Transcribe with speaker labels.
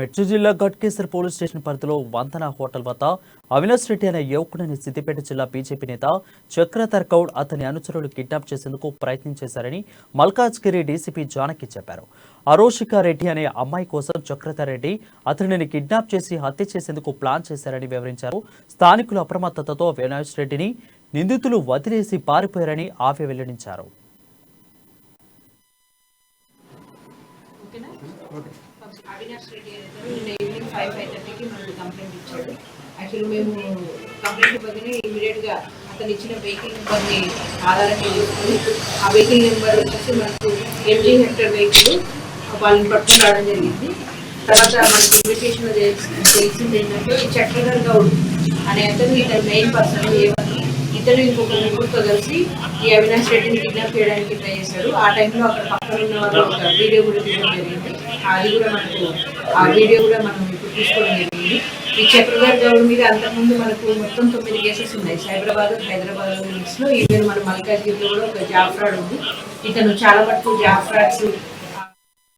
Speaker 1: మెట్టు జిల్లా Ghatkesar police station పరిధిలో వంతన హోటల్ వద్ద అవినాష్ రెడ్డి అనే యువకుడిని సిద్దిపేట జిల్లా బీజేపీ నేత చక్రధర్ గౌడ్ అతని అనుచరులు కిడ్నాప్ చేసేందుకు ప్రయత్నం చేశారని మల్కాజ్గిరి డీసీపీ జానకి చెప్పారు. అరోషికా రెడ్డి అనే అమ్మాయి కోసం చక్రధర్ రెడ్డి అతనిని కిడ్నాప్ చేసి హత్య చేసేందుకు ప్లాన్ చేశారని వివరించారు. స్థానికుల అప్రమత్తతతో అవినాష్ రెడ్డిని నిందితులు వదిలేసి పారిపోయారని ఆమె వెల్లడించారు.
Speaker 2: అవినాష్ రెడ్డి ఈవినింగ్ 5:30కి మనకు కంప్లైంట్ ఇచ్చాడు. యాక్చువల్లీ మేము కంప్లైంట్ ఇవ్వగానే ఇమీడియట్గా అతను ఇచ్చిన వెహికల్ నెంబర్ని ఆధారంగా చేసుకొని ఆ వెహికల్ నెంబర్ వచ్చేసి మనకు MG హెక్టర్ వెహికల్ వాళ్ళని పట్టుకుని రావడం జరిగింది. తర్వాత మనకి ఇన్వెస్టిగేషన్లో తెలిసింది ఏంటంటే చక్రధర్ గౌడ్ అనే అతను ఇతను మెయిన్ పర్సన్ ఇతను ఇంకొక ముగ్గురుతో కలిసి ఈ అవినాష్ రెడ్డిని కిడ్నాప్ చేయడానికి ట్రై చేశారు. ఆ టైంలో అక్కడ పక్కన ఉన్న వాళ్ళు ఒక వీడియో కూడా తీయడం జరిగింది. అది కూడా మనకు ఆ వీడియో కూడా మనం ఇప్పుడు తీసుకోవడం జరిగింది. ఈ చక్రధర్ గౌడ్ మీద అంతకుముందు మనకు మొత్తం 9 కేసెస్ ఉన్నాయి. హైదరాబాద్ లిమిట్స్లో ఈవెన్ మన మల్కాజ్గిరిలో కూడా ఒక జాబ్ ఫ్రాడ్ ఉంది. ఇతను చాలా మటుకు జాబ్ ఫ్రాడ్స్